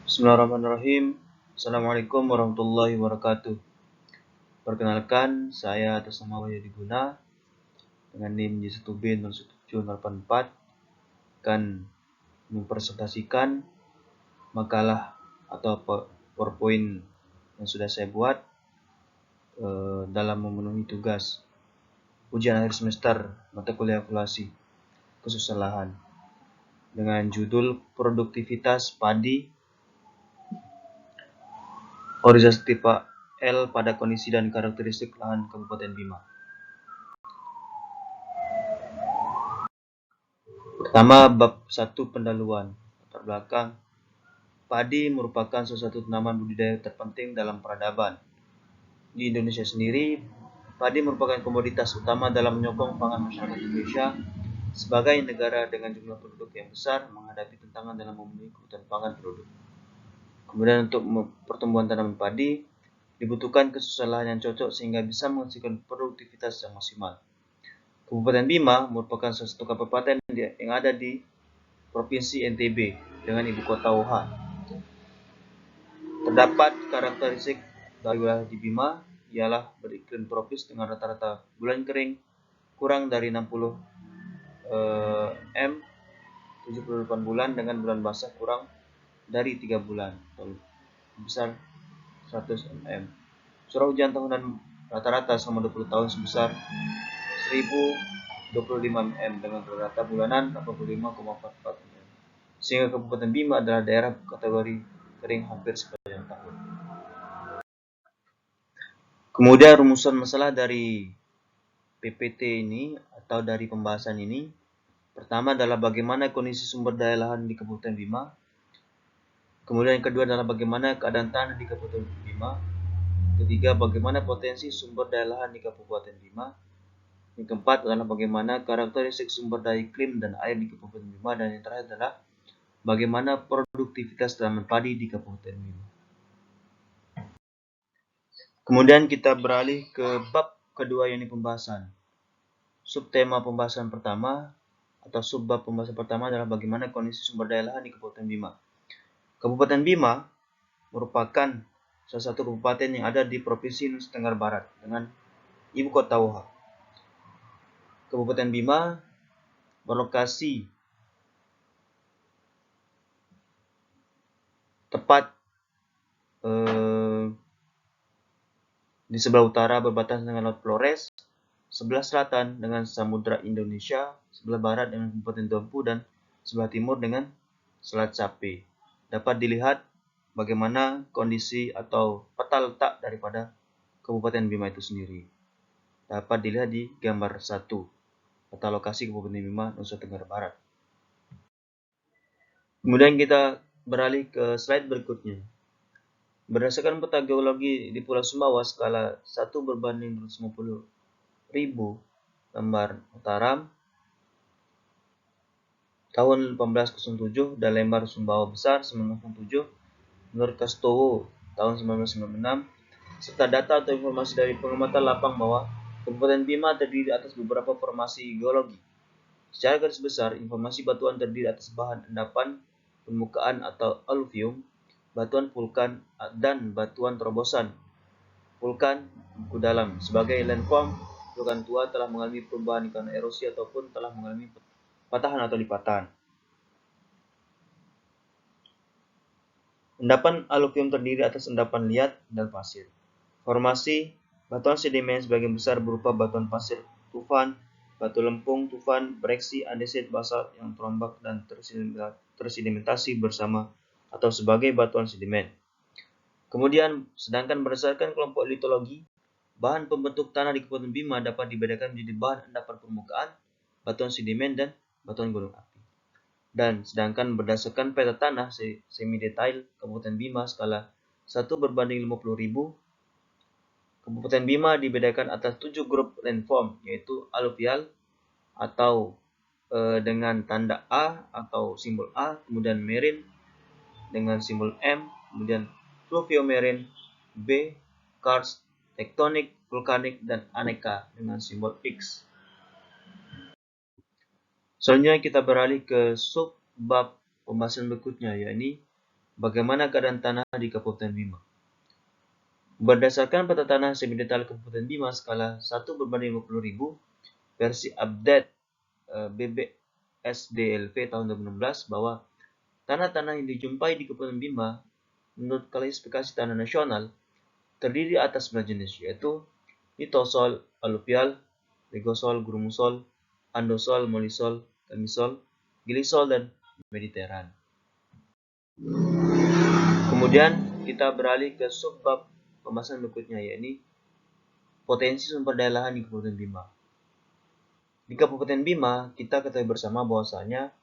Bismillahirrahmanirrahim. Assalamualaikum warahmatullahi wabarakatuh. Perkenalkan, saya atas nama Wahyudi Guna dengan NIM J1B01784 akan mempresentasikan makalah atau PowerPoint yang sudah saya buat dalam memenuhi tugas ujian akhir semester mata kuliah evaluasi kesusahan lahan dengan judul Produktivitas Padi Organisasi tipe L pada kondisi dan karakteristik lahan Kabupaten Bima. Pertama, bab 1 pendahuluan. Latar belakang. Padi merupakan salah satu tanaman budidaya terpenting dalam peradaban. Di Indonesia sendiri, padi merupakan komoditas utama dalam menyokong pangan masyarakat Indonesia sebagai negara dengan jumlah penduduk yang besar menghadapi tantangan dalam memenuhi kebutuhan pangan penduduk. Kemudian untuk pertumbuhan tanaman padi dibutuhkan kesusahan lahan yang cocok sehingga bisa menghasilkan produktivitas yang maksimal. Kabupaten Bima merupakan salah satu kabupaten yang ada di Provinsi NTB dengan ibu kota Wuhan. Terdapat karakteristik dari wilayah di Bima ialah beriklim tropis dengan rata-rata bulan kering kurang dari 60 m, 78 bulan dengan bulan basah kurang dari 3 bulan atau sebesar 100 mm. Curah hujan tahunan rata-rata selama 20 tahun sebesar 1025 mm dengan rata bulanan 85,44 mm. Sehingga Kabupaten Bima adalah daerah kategori kering hampir sepanjang tahun. Kemudian rumusan masalah dari PPT ini atau dari pembahasan ini. Pertama adalah bagaimana kondisi sumber daya lahan di Kabupaten Bima. Kemudian yang kedua adalah bagaimana keadaan tanah di Kabupaten Bima. Ketiga, bagaimana potensi sumber daya lahan di Kabupaten Bima. Yang keempat adalah bagaimana karakteristik sumber daya iklim dan air di Kabupaten Bima. Dan yang terakhir adalah bagaimana produktivitas tanaman padi di Kabupaten Bima. Kemudian kita beralih ke bab kedua yakni pembahasan. Subtema pembahasan pertama atau subbab pembahasan pertama adalah bagaimana kondisi sumber daya lahan di Kabupaten Bima. Kabupaten Bima merupakan salah satu kabupaten yang ada di Provinsi Nusa Tenggara Barat dengan ibu kota Wuhan. Kabupaten Bima berlokasi tepat di sebelah utara berbatasan dengan Laut Flores, sebelah selatan dengan Samudra Indonesia, sebelah barat dengan Kabupaten Dompu, dan sebelah timur dengan Selat Sapi. Dapat dilihat bagaimana kondisi atau peta letak daripada Kabupaten Bima itu sendiri. Dapat dilihat di gambar 1, peta lokasi Kabupaten Bima, Nusa Tenggara Barat. Kemudian kita beralih ke slide berikutnya. Berdasarkan peta geologi di Pulau Sumbawa skala 1 berbanding 250.000 lembar Mataram tahun 1807 dan lembar Sumbawa besar 1907 menurut Kastowo tahun 1996 serta data atau informasi dari pengamatan lapang bahwa Kabupaten Bima terdiri atas beberapa formasi geologi. Secara garis besar, informasi batuan terdiri atas bahan endapan permukaan atau aluvium, batuan vulkan, dan batuan terobosan vulkan buku dalam. Sebagai landform, vulkan tua telah mengalami perubahan karena erosi ataupun telah mengalami patahan atau lipatan. Endapan aluvium terdiri atas endapan liat dan pasir. Formasi batuan sedimen sebagian besar berupa batuan pasir tufan, batu lempung tufan, breksi, andesit, basalt yang terombak dan tersedimentasi bersama atau sebagai batuan sedimen. Kemudian, sedangkan berdasarkan kelompok litologi, bahan pembentuk tanah di Kabupaten Bima dapat dibedakan menjadi bahan endapan permukaan, batuan sedimen, dan batuan gunung api. Dan sedangkan berdasarkan peta tanah semi-detail Kabupaten Bima skala 1 berbanding 50.000, Kabupaten Bima dibedakan atas 7 grup landform, yaitu aluvial atau dengan tanda A atau simbol A, kemudian marine dengan simbol M, kemudian fluviomarine, B, karst, tektonik, vulkanik, dan aneka dengan simbol X. Selanjutnya kita beralih ke subbab pembahasan berikutnya, yakni bagaimana keadaan tanah di Kabupaten Bima. Berdasarkan peta tanah semi-detail Kabupaten Bima skala 1/50.000 versi update BBSDLV tahun 2016 bahwa tanah-tanah yang dijumpai di Kabupaten Bima menurut klasifikasi tanah nasional terdiri atas 9 jenis, yaitu litosol, aluvial, ligosol, grumusol, andosol, molisol, kamisol, gilisol, dan mediteran. Kemudian kita beralih ke subbab pembahasan berikutnya, yakni potensi sumber daya lahan di Kabupaten Bima. Di Kabupaten Bima, kita ketahui bersama bahwasanya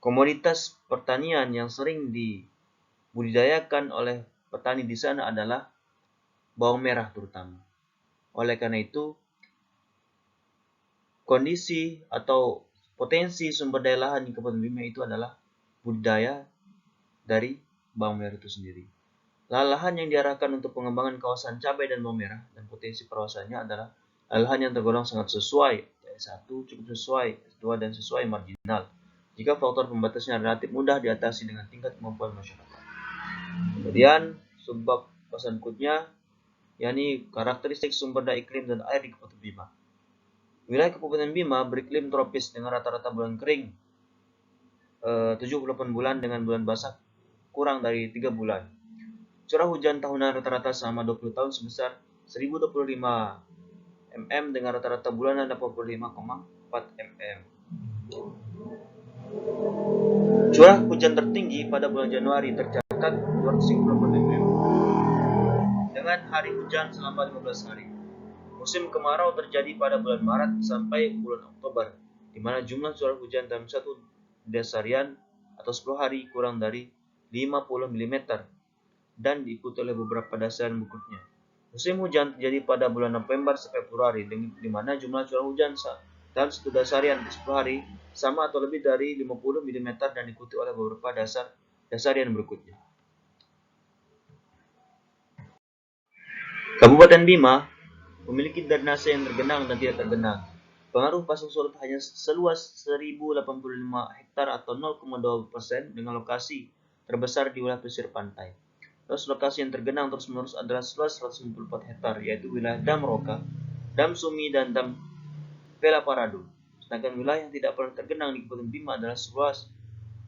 komoditas pertanian yang sering dibudidayakan oleh petani di sana adalah bawang merah terutama. Oleh karena itu, kondisi atau potensi sumber daya lahan di Kabupaten Bima itu adalah budidaya dari bawang merah itu sendiri. Lahan yang diarahkan untuk pengembangan kawasan cabai dan bawang merah dan potensi perawasannya adalah lahan yang tergolong sangat sesuai, S1 cukup sesuai, S2 dan sesuai marginal, jika faktor pembatasnya relatif mudah diatasi dengan tingkat kemampuan masyarakat. Kemudian subbab bahasan berikutnya, yakni karakteristik sumber daya iklim dan air di Kabupaten Bima. Wilayah Kabupaten Bima beriklim tropis dengan rata-rata bulan kering 78 bulan dengan bulan basah kurang dari 3 bulan. Curah hujan tahunan rata-rata selama 20 tahun sebesar 1025 mm dengan rata-rata bulanan 85,4 mm. Curah hujan tertinggi pada bulan Januari tercatat 230 mm dengan hari hujan selama 15 hari. Musim kemarau terjadi pada bulan Maret sampai bulan Oktober, di mana jumlah curah hujan dalam satu dasarian atau 10 hari kurang dari 50 mm dan diikuti oleh beberapa dasarian berikutnya. Musim hujan terjadi pada bulan November sampai Februari, di mana jumlah curah hujan dalam satu dasarian 10 hari sama atau lebih dari 50 mm dan diikuti oleh beberapa dasarian berikutnya. Kabupaten Bima memiliki drainase yang tergenang dan tidak tergenang. Pengaruh pasang surut hanya seluas 1085 hektar atau 0,2% dengan lokasi terbesar di wilayah pesisir pantai. Terus lokasi yang tergenang terus-menerus adalah seluas 194 hektar, yaitu wilayah Dam Roka, Dam Sumi, dan Dam Vela Paradu. Sedangkan wilayah yang tidak pernah tergenang di Kabupaten Bima adalah seluas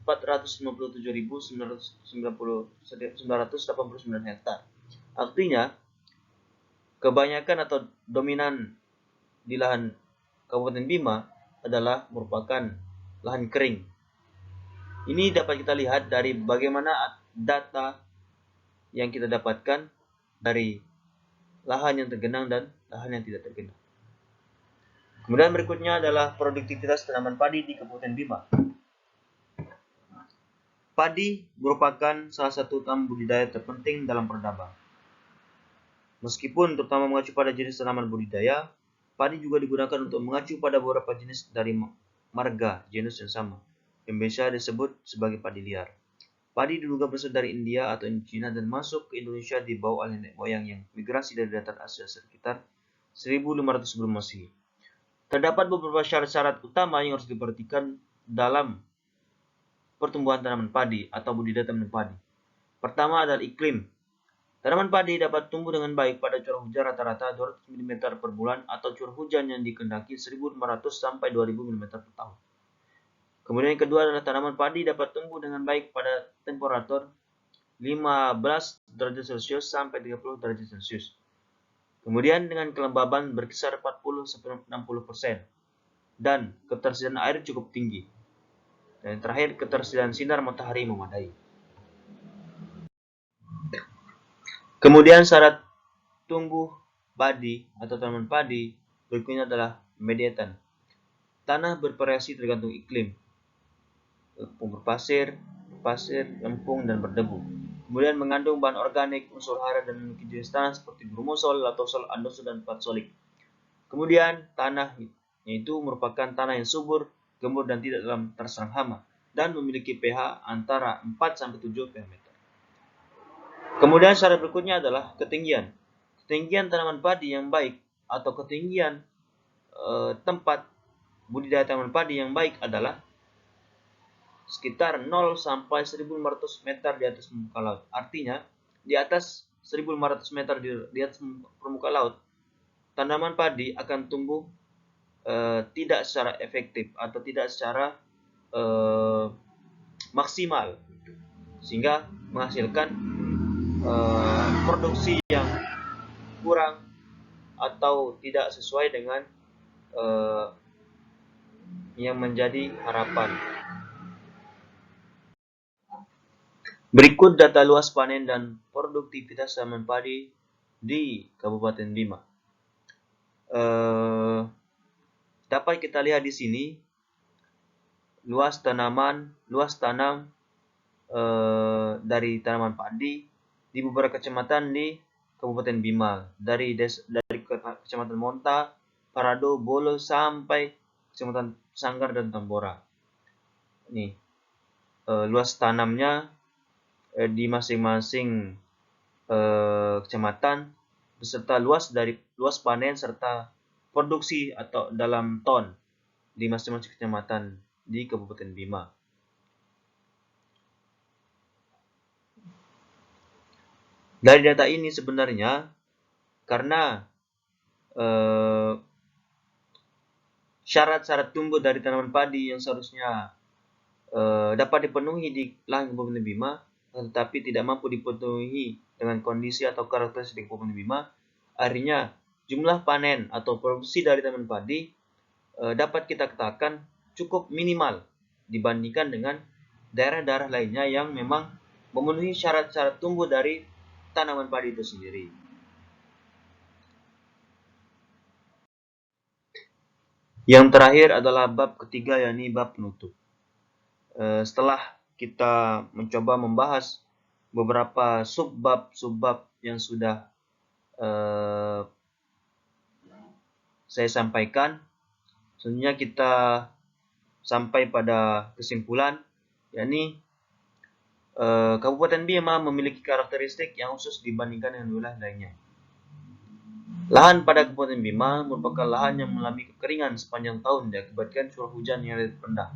457.989 hektar. Artinya, kebanyakan atau dominan di lahan Kabupaten Bima adalah merupakan lahan kering. Ini dapat kita lihat dari bagaimana data yang kita dapatkan dari lahan yang tergenang dan lahan yang tidak tergenang. Kemudian berikutnya adalah produktivitas tanaman padi di Kabupaten Bima. Padi merupakan salah satu tanaman budidaya terpenting dalam peradaban. Meskipun terutama mengacu pada jenis tanaman budidaya, padi juga digunakan untuk mengacu pada beberapa jenis dari marga genus yang sama, yang biasa disebut sebagai padi liar. Padi diduga berasal dari India atau Cina dan masuk ke Indonesia dibawa oleh nenek moyang yang migrasi dari datar Asia sekitar 1500 sebelum Masehi. Terdapat beberapa syarat-syarat utama yang harus diperhatikan dalam pertumbuhan tanaman padi atau budidaya tanaman padi. Pertama adalah iklim. Tanaman padi dapat tumbuh dengan baik pada curah hujan rata-rata 200 mm per bulan atau curah hujan yang dikehendaki 1500 sampai 2000 mm per tahun. Kemudian yang kedua adalah tanaman padi dapat tumbuh dengan baik pada temperatur 15 derajat Celcius sampai 30 derajat Celcius. Kemudian dengan kelembaban berkisar 40-60% dan ketersediaan air cukup tinggi. Dan yang terakhir, ketersediaan sinar matahari memadai. Kemudian syarat tumbuh padi atau tanaman padi berikutnya adalah mediatan. Tanah bervariasi tergantung iklim. Berpasir, lempung, dan berdebu. Kemudian mengandung bahan organik, unsur hara, dan memiliki jenis tanah seperti grumusol, latosol, andosol, dan patsolik. Kemudian tanah yaitu merupakan tanah yang subur, gembur, dan tidak dalam terserang hama, dan memiliki pH antara 4-7 pH. Kemudian syarat berikutnya adalah ketinggian. Ketinggian tanaman padi yang baik atau ketinggian tempat budidaya tanaman padi yang baik adalah sekitar 0 sampai 1.500 meter di atas permukaan laut. Artinya, di atas 1.500 meter di atas permukaan laut, tanaman padi akan tumbuh tidak secara efektif atau tidak secara maksimal, sehingga menghasilkan produksi yang kurang atau tidak sesuai dengan yang menjadi harapan. Berikut data luas panen dan produktivitas tanaman padi di Kabupaten Bima. Dapat kita lihat di sini luas tanam dari tanaman padi di beberapa kecamatan di Kabupaten Bima, dari Kecamatan Monta, Parado, Bolo sampai Kecamatan Sanggar dan Tambora. Nih, luas tanamnya di masing-masing kecamatan beserta luas panen serta produksi atau dalam ton di masing-masing kecamatan di Kabupaten Bima. Dari data ini sebenarnya karena syarat-syarat tumbuh dari tanaman padi yang seharusnya dapat dipenuhi di lahan Kabupaten Bima, tetapi tidak mampu dipenuhi dengan kondisi atau karakteristik Kabupaten Bima, akhirnya jumlah panen atau produksi dari tanaman padi dapat kita katakan cukup minimal dibandingkan dengan daerah-daerah lainnya yang memang memenuhi syarat-syarat tumbuh dari tanaman padi itu sendiri. Yang terakhir adalah bab ketiga, yakni bab penutup. Setelah kita mencoba membahas beberapa subbab yang sudah saya sampaikan, sebenarnya kita sampai pada kesimpulan, yakni Kabupaten Bima memiliki karakteristik yang khusus dibandingkan dengan wilayah lainnya. Lahan pada Kabupaten Bima merupakan lahan yang mengalami kekeringan sepanjang tahun diakibatkan curah hujan yang relatif rendah.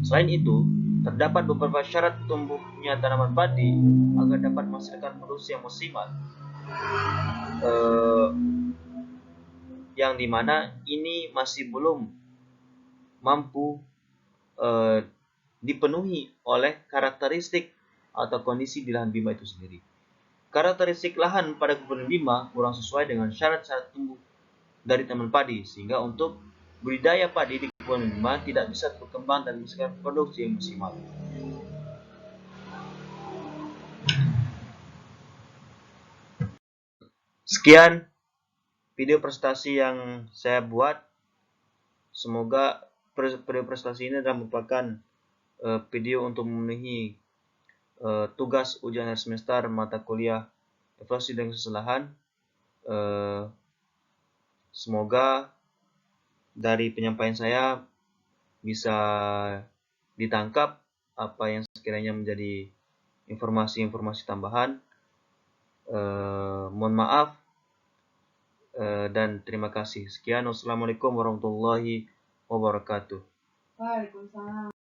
Selain itu, terdapat beberapa syarat tumbuhnya tanaman padi agar dapat menghasilkan produksi yang maksimal, yang dimana ini masih belum mampu dipenuhi oleh karakteristik atau kondisi di lahan Bima itu sendiri. Karakteristik lahan pada Kabupaten Bima kurang sesuai dengan syarat-syarat tumbuh dari tanaman padi, sehingga untuk budidaya padi di Kabupaten Bima tidak bisa berkembang dan menghasilkan produksi yang maksimal. Sekian video presentasi yang saya buat. Semoga video presentasi ini adalah merupakan video untuk memenuhi tugas ujian akhir semester mata kuliah evaluasi dan kesalahan. Semoga dari penyampaian saya bisa ditangkap apa yang sekiranya menjadi informasi-informasi tambahan. Mohon maaf dan terima kasih. Sekian, wassalamualaikum warahmatullahi wabarakatuh. Waalaikumsalam.